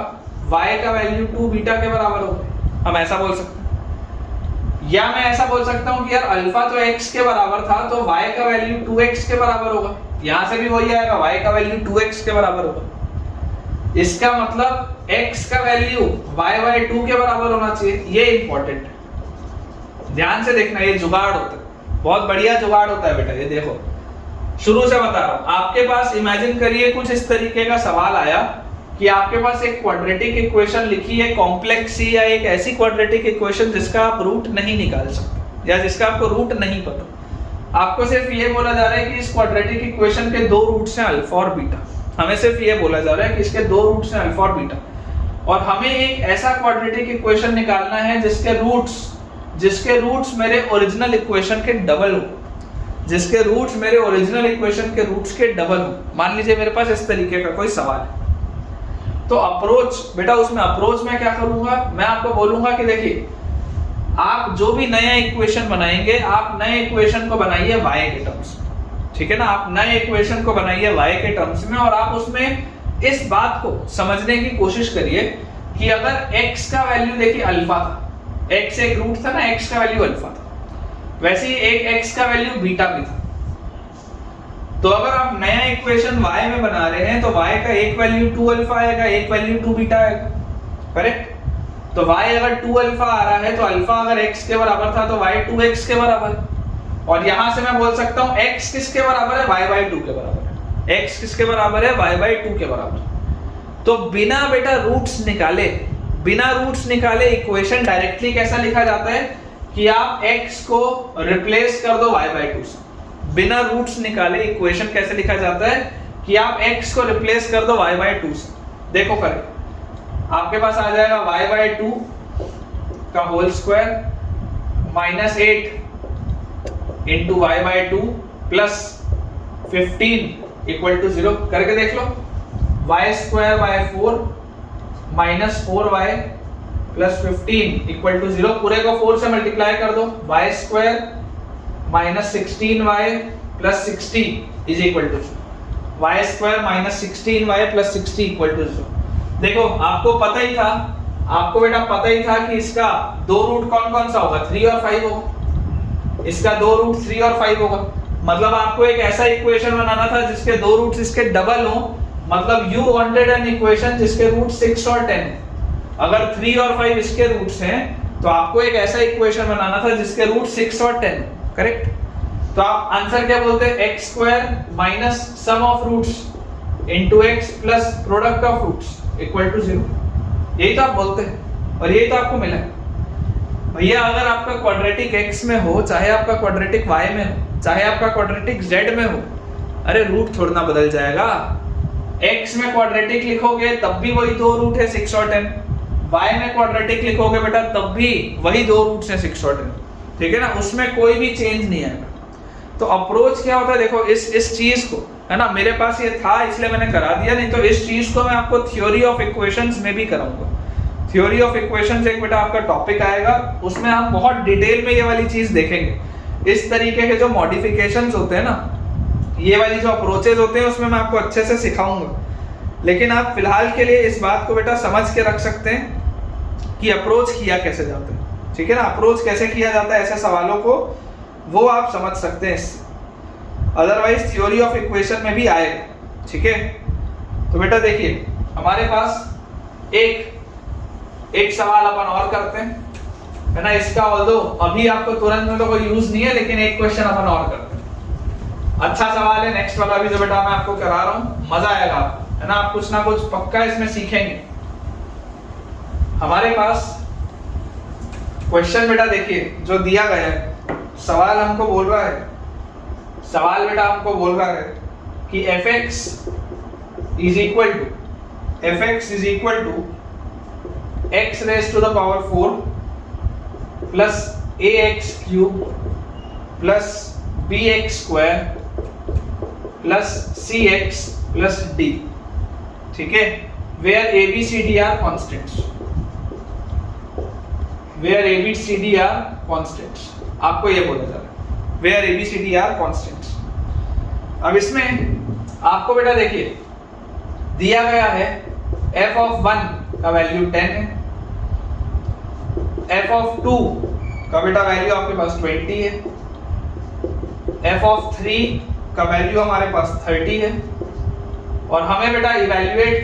y का वैल्यू 2 बीटा के बराबर होगा। हम ऐसा बोल सकते हैं, या मैं ऐसा बोल सकता हूं कि यार अल्फा तो x के बराबर था तो y का वैल्यू 2x के बराबर होगा। यहां से भी वही आएगा, y का वैल्यू 2x के बराबर होगा। इसका मतलब x का वैल्यू y/2 के बराबर होना चाहिए। ये इंपॉर्टेंट है, ध्यान से देखना, ये जुगाड़ होता है, बहुत बढ़िया जुगाड़ होता है बेटा। ये देखो शुरू से बता रहा हूं, आपके पास इमेजिन करिए कुछ इस तरीके का सवाल आया कि आपके पास एक क्वाड्रेटिक इक्वेशन लिखी है, कॉम्प्लेक्स सी, या एक ऐसी क्वाड्रेटिक इक्वेशन जिसका आप रूट नहीं निकाल सकते या जिसका आपको रूट नहीं पता। आपको सिर्फ ये बोला जा रहा है कि इस क्वाड्रेटिक इक्वेशन के दो रूट्स हैं अल्फा और बीटा। हमें सिर्फ ये बोला जा रहा है कि इसके दो रूट्स हैं अल्फा और बीटा, और हमें एक ऐसा क्वाड्रेटिक इक्वेशन निकालना है जिसके रूट्स मेरे ओरिजिनल इक्वेशन के डबल हो, जिसके रूट्स मेरे ओरिजिनल इक्वेशन के रूट्स के डबल हो। मान लीजिए मेरे पास इस तरीके का कोई सवाल है, तो अप्रोच बेटा, उसमें अप्रोच मैं क्या करूंगा, मैं आपको बोलूंगा कि देखिए आप जो भी नया इक्वेशन बनाएंगे, आप नए इक्वेशन को बनाइए y के टर्म्स में, ठीक है ना। आप नए इक्वेशन को बनाइए y के टर्म्स में, और आप उसमें इस बात को समझने की कोशिश करिए कि अगर x का वैल्यू देखिए अल्फा था, x एक रूट था ना, x का वैल्यू अल्फा था, वैसे ही एक x का वैल्यू बीटा भी था। तो अगर आप नया इक्वेशन y में बना रहे हैं तो y का एक वैल्यू 2 अल्फा आएगा, एक वैल्यू 2 बीटा आएगा, करेक्ट। तो y अगर 2 अल्फा आ रहा है तो अल्फा अगर x के बराबर था तो y 2x के बराबर है। और यहां से मैं बोल सकता हूं x किसके बराबर है, y/2 के बराबर है। x किसके बराबर है, y/2 के बराबर। तो बिना बेटा रूट्स निकाले इक्वेशन डायरेक्टली कैसा लिखा जाता है कि आप x को रिप्लेस कर दो y/2 से। बिना रूट्स निकाले इक्वेशन कैसे लिखा जाता है कि आप x को रिप्लेस कर दो y/2 से। देखो करें, आपके पास आ जाएगा y/2 का whole square -8 into y/2 plus 15 equal to 0 करके देख लो। y²/4 -4y plus 15 equal to 0, पूरे को 4 से मल्टीप्लाई कर दो। y² -16y plus 60 is equal to y² -16y plus 60 equal to 0। देखो आपको पता ही था, आपको बेटा पता ही था कि इसका दो रूट कौन कौन सा होगा, 3 और 5 होगा। इसका दो रूट 3 और 5 होगा। मतलब आपको एक ऐसा इक्वेशन बनाना था जिसके दो रूट्स इसके डबल हो। मतलब यू वांटेड एन इक्वेशन जिसके रूट 6 और 10। अगर 3 और 5 इसके रूट्स हैं तो आपको एक ऐसा इक्वेशन बनाना था जिसके रूट 6 और 10, करेक्ट। तो आप आंसर क्या बोलते हैं, x² minus sum of roots into x plus product of roots equal to 0। यही तो आप बोलते हैं और यही तो आपको मिला है। भैया अगर आपका क्वाड्रेटिक x में हो, चाहे आपका क्वाड्रेटिक y में हो, चाहे आपका क्वाड्रेटिक z में हो, अरे रूट थोड़ा ना बदल जाएगा। x में क्वाड्रेटिक लिखोगे तब भी वही दो रूट है 6 और 10। y में क्वाड्रेटिक लिखोगे बेटा तब भी वही दो रूट्स हैं 6 और 10, ठीक है ना, उसमें कोई भी चेंज नहीं आएगा। तो अप्रोच क्या होता है, देखो इस चीज को, है ना, मेरे पास ये था इसलिए मैंने करा दिया, नहीं तो इस चीज को मैं आपको थ्योरी ऑफ इक्वेशंस में भी कराऊंगा। थ्योरी ऑफ इक्वेशंस एक बेटा आपका टॉपिक आएगा, उसमें हम बहुत डिटेल में ये वाली चीज देखेंगे। इस तरीके के जो मॉडिफिकेशंस होते हैं ना, ये वाली जो अप्रोचेज होते हैं, उसमें मैं आपको अच्छे से सिखाऊंगा। लेकिन आप फिलहाल के लिए इस बात को बेटा समझ के रख सकते हैं कि अप्रोच किया कैसे जाता है, ठीक है ना। अप्रोच कैसे किया जाता है ऐसे सवालों को, वो आप समझ सकते हैं इससे। अदरवाइज थ्योरी ऑफ इक्वेशन में भी आएगा, ठीक है। तो बेटा देखिए हमारे पास एक सवाल अपन और करते हैं, है ना। इसका ऑल्दो अभी आपको तुरंत में तो कोई यूज नहीं है, लेकिन एक क्वेश्चन अपन और करते हैं। अच्छा सवाल है नेक्स्ट वाला भी जो बेटा मैं आपको करा रहा हूँ, मजा आएगा आपको, है ना। आप कुछ ना कुछ पक्का इसमें सीखेंगे। हमारे पास क्वेश्चन बेटा देखिए जो दिया गया है, सवाल हमको बोल रहा है, सवाल बेटा हमको बोल रहा है कि fx is equal to x raise to the power 4 plus ax cube plus bx square plus cx plus d, ठीक है, where a b c d are constants, where a b c d are constants, आपको ये बोला जा रहा है where a b c d are constants। अब इसमें आपको बेटा देखिए दिया गया है f of 1 का वैल्यू 10 है, f of 2 का बेटा वैल्यू आपके पास 20 है, f of 3 का वैल्यू हमारे पास 30 है, और हमें बेटा इवैल्यूएट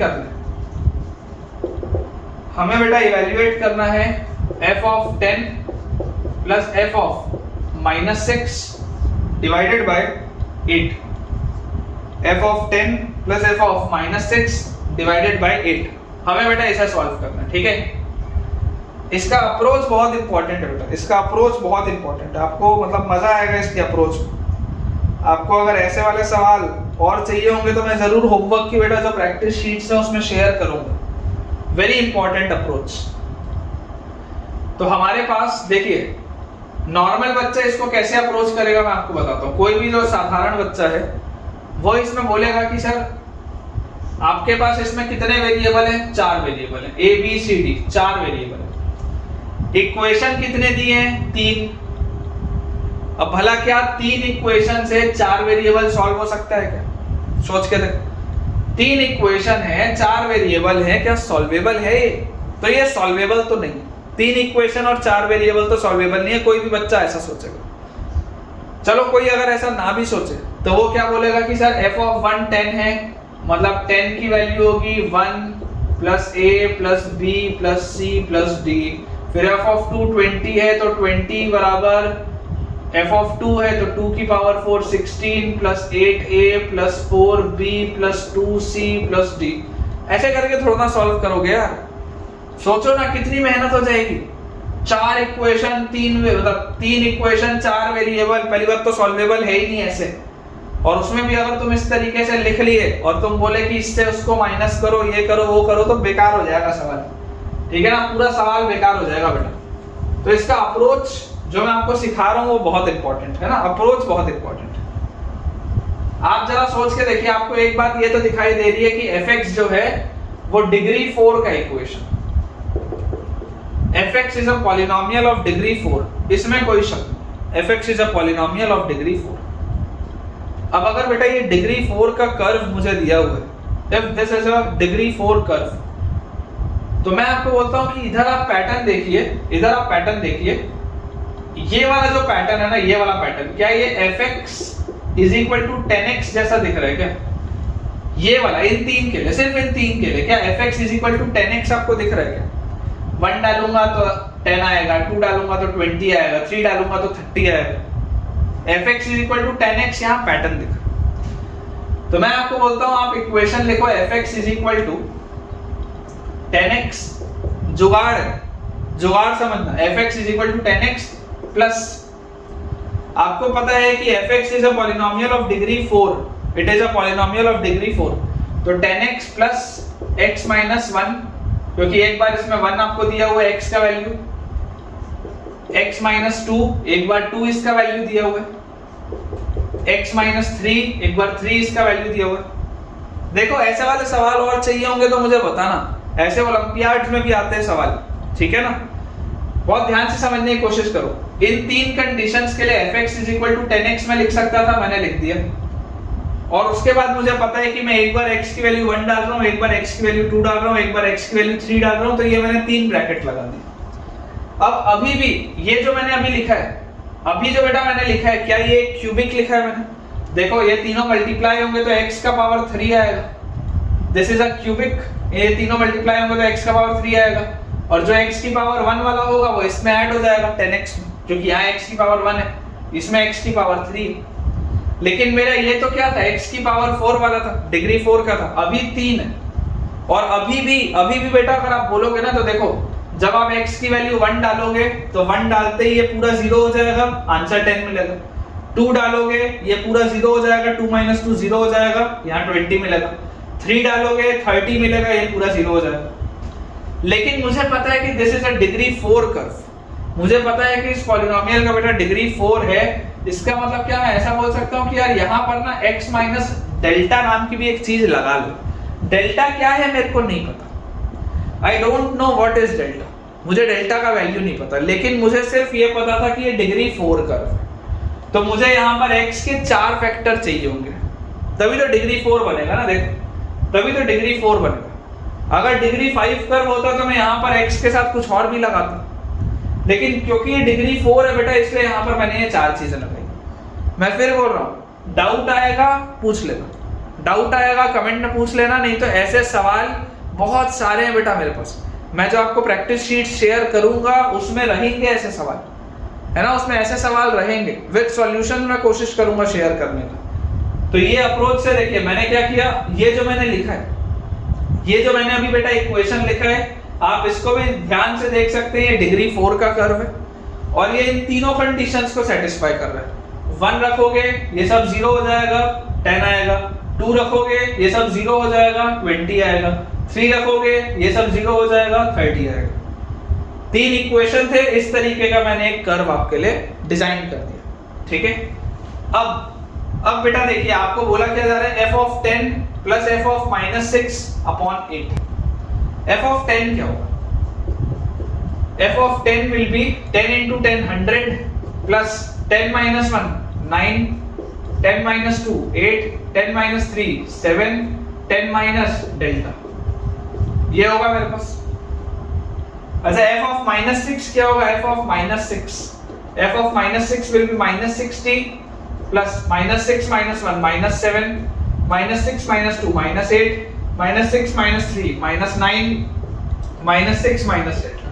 करना है f of 10 plus f of -6 divided by 8, f of 10 plus f of -6 divided by 8, हमें बेटा ऐसा सॉल्व करना है, ठीक है। इसका अप्रोच बहुत इंपॉर्टेंट है बेटा, इसका अप्रोच बहुत इंपॉर्टेंट है, आपको मतलब मजा आएगा इसके अप्रोच में। आपको अगर ऐसे वाले सवाल और चाहिए होंगे तो मैं जरूर होमवर्क की बेटा जो प्रैक्टिस शीट्स है उसमें शेयर करूंगा। Very important approach. तो हमारे पास देखिए नॉर्मल बच्चा इसको कैसे अप्रोच करेगा मैं आपको बताता हूँ। कोई भी जो साधारण बच्चा है वो इसमें बोलेगा कि सर आपके पास इसमें कितने वेरिएबल हैं, 4 वेरिएबल हैं, A B C D 4 variable हैं, इक्वेशन कितने दिए हैं, 3। अब भला क्या 3 इक्वेशन से 4 वेरिएबल सॉल्व हो सकता है क्या? सोच के देख, 3 इक्वेशन है 4 वेरिएबल है, क्या सॉल्वेबल है ये? तो ये सॉल्वेबल तो नहीं। 3 इक्वेशन और 4 वेरिएबल तो सॉल्वेबल नहीं है, कोई भी बच्चा ऐसा सोचेगा। चलो कोई अगर ऐसा ना भी सोचे तो वो क्या बोलेगा कि सर f of 1 10 है, मतलब 10 की वैल्यू होगी 1 plus a plus b plus c plus d। फिर f of 2 20 है तो 20 बराबर f of 2 है तो 2 की power 4 16 plus 8a plus 4b plus 2c plus d। ऐसे करके थोड़ा ना सॉल्व करोगे यार, सोचो ना कितनी मेहनत हो जाएगी। 4 इक्वेशन 3 इक्वेशन 4 वेरिएबल, पहली बात तो सॉल्वेबल है ही नहीं ऐसे, और उसमें भी अगर तुम इस तरीके से लिख लिए और तुम बोले कि इससे उसको माइनस करो, ये करो वो करो, तो बेकार हो जाएगा सवाल, ठीक है ना, पूरा सवाल बेकार हो जाएगा बेटा। तो इसका अप्रोच जो मैं आपको सिखा रहा हूँ वो बहुत इंपॉर्टेंट है ना, अप्रोच बहुत इंपॉर्टेंट है। आप जरा सोच के देखिए, आपको एक बात ये तो दिखाई दे रही है कि fx जो है वो डिग्री 4 का equation, fx is a polynomial of degree 4, इसमें कोई शक नहीं, fx is a polynomial of degree 4। अब अगर बेटा ये डिग्री 4 का कर्व मुझे दिया हुआ है, if this is a degree 4 curve, तो मैं आपको बोलता हूं कि इधर आप पैटर्न देखिए, इधर आप पैटर्न देखिए, ये वाला जो पैटर्न है ना, ये वाला पैटर्न, क्या ये fx is equal to 10x जैसा दिख रहा है क्या? ये वाला इन 3 के लिए, सिर्फ इन 3 के लिए क्या fx is equal to 10x आपको दिख रहा है क्या? 1 डालूंगा तो 10 आएगा, 2 डालूंगा तो 20 आएगा, 3 डालूंगा तो 30 आएगा। fx is equal to 10x यहाँ पैटर्न दिख रहा है। तो मैं आपको बोलता हूँ आप इक्वेशन लिखो fx is equal to 10x, जुगाड़ समझना, fx is equal to 10x plus आपको पता है कि fx is a polynomial of degree 4, it is a polynomial of degree 4, तो 10x प्लस x minus 1, क्योंकि एक बार इसमें 1 आपको दिया हुआ है x का वैल्यू, x minus 2 एक बार 2 इसका वैल्यू दिया हुआ है, x minus 3 एक बार 3 इसका वैल्यू दिया हुआ है। देखो ऐसे वाले सवाल और चाहिए होंगे तो मुझे बताना, ऐसे ओलंपियाड्स में भी आते हैं सवाल, ठीक है ना। बहुत ध्यान से समझने की कोशिश करो। इन 3 कंडीशंस के लिए fx is equal to 10x में लिख सकता था, मैंने लिख दिया, और उसके बाद मुझे पता है कि मैं एक बार x की वैल्यू 1 डाल रहा हूँ, एक बार x की वैल्यू 2 डाल रहा हूँ, एक बार x की वैल्यू 3 डाल रहा हूँ, तो ये मैंने 3 ब्रैकेट लगा दी। अब अभी भी ये जो मैंने अभी लिखा है, अभी जो बेटा मैंने लिखा है, क्या ये क्यूबिक लिखा है मैंने? देखो ये तीनों मल्टीप्लाई होंगे तो x का पावर 3 आएगा, दिस इज अ क्यूबिक, ये तीनों मल्टीप्लाई होंगे तो x का पावर 3 आएगा, और जो x की पावर 1 वाला होगा वो इसमें ऐड हो जाएगा 10x में, क्योंकि यहाँ x की पावर 1 है, इसमें x की पावर 3 है। लेकिन मेरा ये तो क्या था, x की पावर 4 वाला था, डिग्री 4 का था, अभी 3 है। और अभी भी बेटा अगर आप बोलोगे ना तो देखो जब आप x की वैल्यू 1 डालोगे तो 1 डालते ही ये पूरा 0 हो जाएगा, आंसर 10 मिलेगा। 2 डालोगे ये पूरा 0 हो जाएगा, 2 - 2 0 हो जाएगा, यहाँ 20 मिलेगा। 3 डालोगे 30 मिलेगा, ये पूरा 0 हो जाएगा। लेकिन मुझे पता है कि this is a degree 4 curve, मुझे पता है कि इस पॉलिनोमियल का बेटा डिग्री 4 है। इसका मतलब क्या, मैं ऐसा बोल सकता हूँ कि यार यहाँ पर ना x माइनस डेल्टा नाम की भी एक चीज लगा लो। डेल्टा क्या है मेरे को नहीं पता, I don't know what is delta, मुझे डेल्टा का वैल्यू नहीं पता, लेकिन मुझे सिर्फ ये पता था कि ये डिग्री 4 कर्व है। तो मुझे यहाँ पर x के 4 फैक्टर चाहिए होंगे, तभी तो डिग्री 4 बनेगा ना, देखो तभी तो डिग्री 4 बनेगा। अगर डिग्री 5 कर्व होता तो मैं यहाँ पर x के साथ कुछ और भी लगाता, लेकिन क्योंकि ये डिग्री 4 है बेटा, इसलिए यहाँ पर मैंने ये 4 चीजें लगाई। मैं फिर बोल रहा हूँ, डाउट आएगा पूछ लेना, डाउट आएगा कमेंट में पूछ लेना, नहीं तो ऐसे सवाल बहुत सारे हैं बेटा मेरे पास। मैं जो आपको प्रैक्टिस शीट शेयर करूंगा उसमें रहेंगे ऐसे सवाल, है ना, उसमें ऐसे सवाल रहेंगे, विद सॉल्यूशन मैं कोशिश करूंगा शेयर करने का। तो ये अप्रोच से देखिए मैंने क्या किया, ये जो मैंने लिखा है, ये जो मैंने अभी बेटा इक्वेशन लिखा है, आप इसको भी ध्यान से देख सकते हैं, ये डिग्री 4 का कर्व है और ये इन तीनों कंडीशंस को सेटिस्फाई कर रहा है। 1 रखोगे ये सब 0 हो जाएगा, 10 आएगा। 2 रखोगे ये सब 0 हो जाएगा, 20 आएगा। 3 रखोगे ये सब 0 हो जाएगा, 30 आएगा। 3 इक्वेशन थे, इस तरीके का मैंने एक कर्व आपके लिए डिजाइन कर दिया, ठीक है। अब बेटा देखिए, आपको बोला क्या जा रहा है, f of 10 plus f of -6 upon 8। f of 10 क्या होगा, f of 10 will be 10 into 10 100 plus 10 minus 1 9, 10 minus 2 8, 10 minus 3 7, 10 minus delta, ये होगा मेरे पास। अच्छा f of -6 क्या होगा, f of -6, f of -6 will be -60 plus -6 minus 1 -7, -6 minus 2 -8, -6 minus 3 -9, -6 minus delta,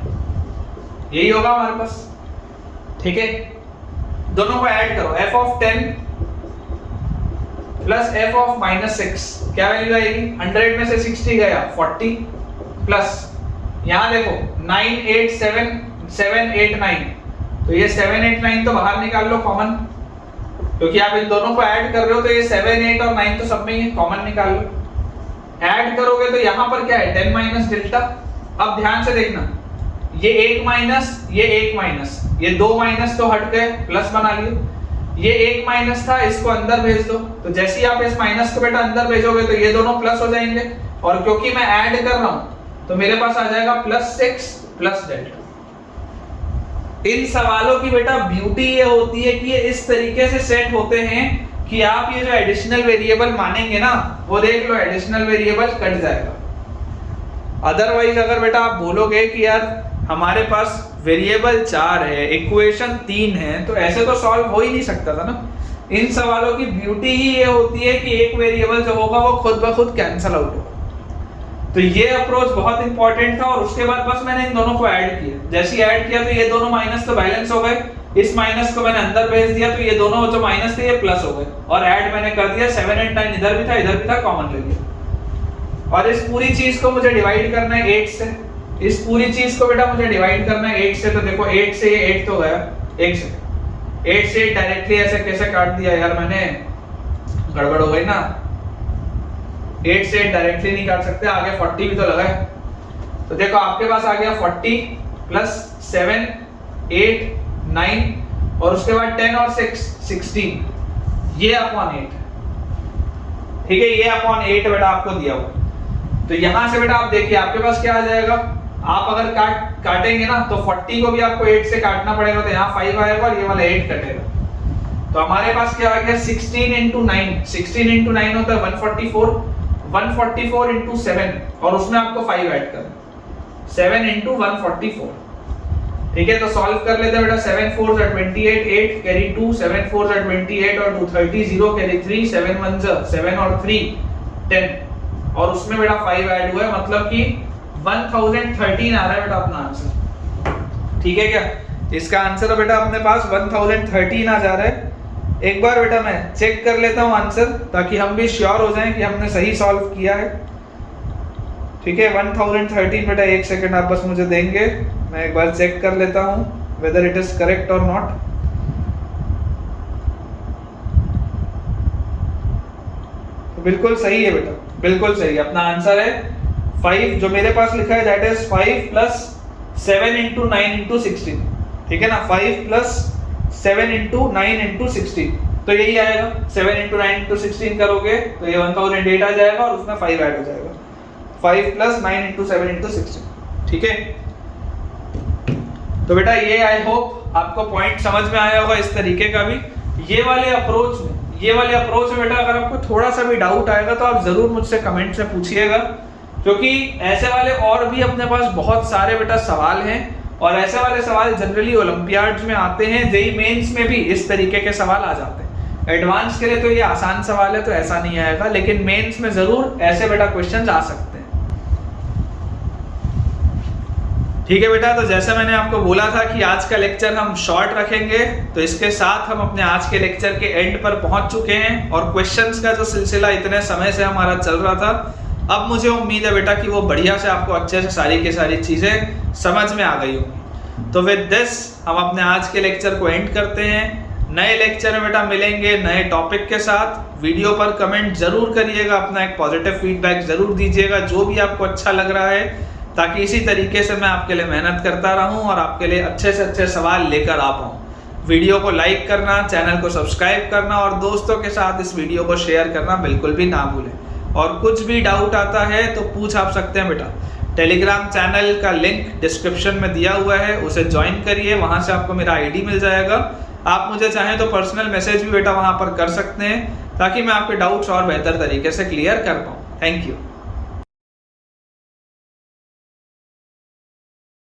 यही होगा हमारे पास, ठीक है। दोनों को ऐड करो, f of 10 plus f of -6 क्या वैल्यू आएगी, 100 में से 60 गया 40 प्लस यहां देखो 9 8 7 7 8 9, तो ये 7 8 9 तो बाहर निकाल लो कॉमन, क्योंकि आप इन दोनों को ऐड कर रहे हो, तो ये 7 8 और 9 तो सब में ही है, कॉमन निकाल लो। ऐड करोगे तो यहां पर क्या है, 10 माइनस डेल्टा। अब ध्यान से देखना, ये 1 माइनस, ये 1 माइनस, ये 2 माइनस तो हट गए, प्लस बना लिए। ये 1 माइनस था, इसको अंदर भेज दो, तो जैसे ही आप इस माइनस को बेटा अंदर भेजोगे तो ये दोनों प्लस हो जाएंगे, और क्योंकि मैं ऐड कर रहा हूं तो मेरे पास आ जाएगा +6 प्लस डेल्टा। इन सवालों की बेटा ब्यूटी ये होती है कि ये इस तरीके से सेट होते हैं कि आप ये जो एडिशनल वेरिएबल मानेंगे ना, वो देख लो एडिशनल वेरिएबल कट जाएगा। अदरवाइज अगर बेटा आप बोलोगे कि यार हमारे पास वेरिएबल 4 है, इक्वेशन 3 है, तो ऐसे तो सॉल्व हो ही नहीं सकता था ना। इन सवालों की ब्यूटी ही ये होती है कि एक वेरिएबल जो होगा वो खुद ब खुद कैंसिल आउट होगा। तो ये अप्रोच बहुत इंपॉर्टेंट था, और उसके बाद बस मैंने इन दोनों को ऐड किया। जैसे ही ऐड किया तो ये दोनों माइनस तो बैलेंस हो गए, इस माइनस को मैंने अंदर भेज दिया तो ये दोनों जो माइनस थे ये प्लस हो गए, और ऐड मैंने कर दिया। 7 8 9 इधर भी था, इधर भी था, कॉमन ले लिया। और इस पूरी चीज को मुझे डिवाइड करना है 8 से, इस पूरी चीज को बेटा मुझे डिवाइड करना है 8 से। तो देखो 8 से ये 8 तो गया, 8 से डायरेक्टली ऐसे कैसे काट दिया यार मैंने, गड़बड़ हो गई ना। 8 से डायरेक्टली नहीं काट सकते, आगे 40 भी तो लगा है। तो देखो आपके पास आ गया 40 प्लस 7 8 9 और उसके बाद 10 और 6 16, ये अपॉन 8, ठीक है, ये अपॉन 8 बेटा आपको दिया हुआ। तो यहां से बेटा आप देखिए आपके पास क्या आ जाएगा, आप अगर काटेंगे ना तो 40 को भी आपको 8 से काटना पड़ेगा, तो यहाँ 5 आएगा और ये वाला 8 कटेगा। तो हमारे पास क्या आ गया 16 into 9, 16 into 9 होता है 144, 144 into 7 और उसमें आपको 5 ऐड करना, 7 into 144, ठीक है। तो सॉल्व कर लेते हैं बेटा, 7 4 are 28, 8 कैरी 2, 7 4 are 28 और 2 30, 0 कैरी 3, 7 1 7 और 3 10, और उसमें बेटा 5 ऐड हुआ है, मतलब कि 1013 आ रहा है बेटा अपना आंसर, ठीक है क्या। इसका आंसर बेटा अपने पास 1013 आ जा रहा है। एक बार बेटा मैं चेक कर लेता हूं आंसर, ताकि हम भी श्योर हो जाएं कि हमने सही सॉल्व किया है। ठीक है 1013 बेटा, एक सेकंड आप बस मुझे देंगे, मैं एक बार चेक कर लेता हूँ वेदर इट इज करेक्ट और नॉट। बिल्कुल सही है बेटा, बिल्कुल सही। अपना आंसर है 5, जो मेरे पास लिखा है that is 5 plus 7 into 9 into 16, ठीक है ना। 5 प्लस 7 इंटू 9 इंटू 16, तो यही आएगा। 7 इंटू 9 इंटू 16 करोगे तो ये 1008 आ जाएगा और उसमें 5 ऐड हो जाएगा। 5 प्लस 9 इंटू 7 इंटू 16, ठीक है। तो बेटा ये आई होप आपको पॉइंट समझ में आया होगा इस तरीके का भी। ये वाले अप्रोच में बेटा अगर आपको थोड़ा सा भी डाउट आएगा तो आप जरूर मुझसे कमेंट से पूछिएगा, क्योंकि ऐसे वाले और भी अपने पास बहुत सारे बेटा सवाल हैं, और ऐसे वाले सवाल जनरली ओलंपियाड्स में आते हैं, जेईई मेंस में भी इस तरीके के सवाल आ जाते हैं। एडवांस के लिए तो ये आसान सवाल है तो ऐसा नहीं आएगा, लेकिन मेंस में जरूर ऐसे बेटा क्वेश्चंस आ सकते हैं। ठीक है बेटा, तो जैसे मैंने आपको बोला था कि आज का लेक्चर हम शॉर्ट रखेंगे, तो इसके साथ हम अपने आज के लेक्चर के एंड पर पहुंच चुके हैं, और क्वेश्चंस का जो सिलसिला इतने समय से हमारा चल रहा था, अब मुझे उम्मीद है बेटा कि वो बढ़िया से आपको अच्छे से सारी की सारी चीजें समझ में आ गई होंगी। तो विद दिस हम अपने आज के लेक्चर को एंड करते हैं। नए लेक्चर में बेटा मिलेंगे नए टॉपिक के साथ। वीडियो पर कमेंट जरूर करिएगा, अपना एक पॉजिटिव फीडबैक जरूर दीजिएगा जो भी आपको अच्छा लग रहा है, ताकि इसी तरीके से मैं आपके लिए मेहनत करता रहूं और आपके लिए अच्छे से अच्छे सवाल लेकर आ पाऊं। वीडियो को लाइक करना, चैनल को सब्सक्राइब करना और दोस्तों के साथ इस वीडियो को शेयर करना बिल्कुल भी ना भूलें। और कुछ भी डाउट आता है तो पूछ आप सकते हैं बेटा। टेलीग्राम चैनल का लिंक डिस्क्रिप्शन में दिया हुआ है, उसे ज्वाइन करिए, वहां से आपको मेरा आईडी मिल जाएगा। आप मुझे चाहें तो पर्सनल मैसेज भी बेटा वहां पर कर सकते हैं, ताकि मैं आपके डाउट्स और बेहतर तरीके से क्लियर कर पाऊँ। Thank you.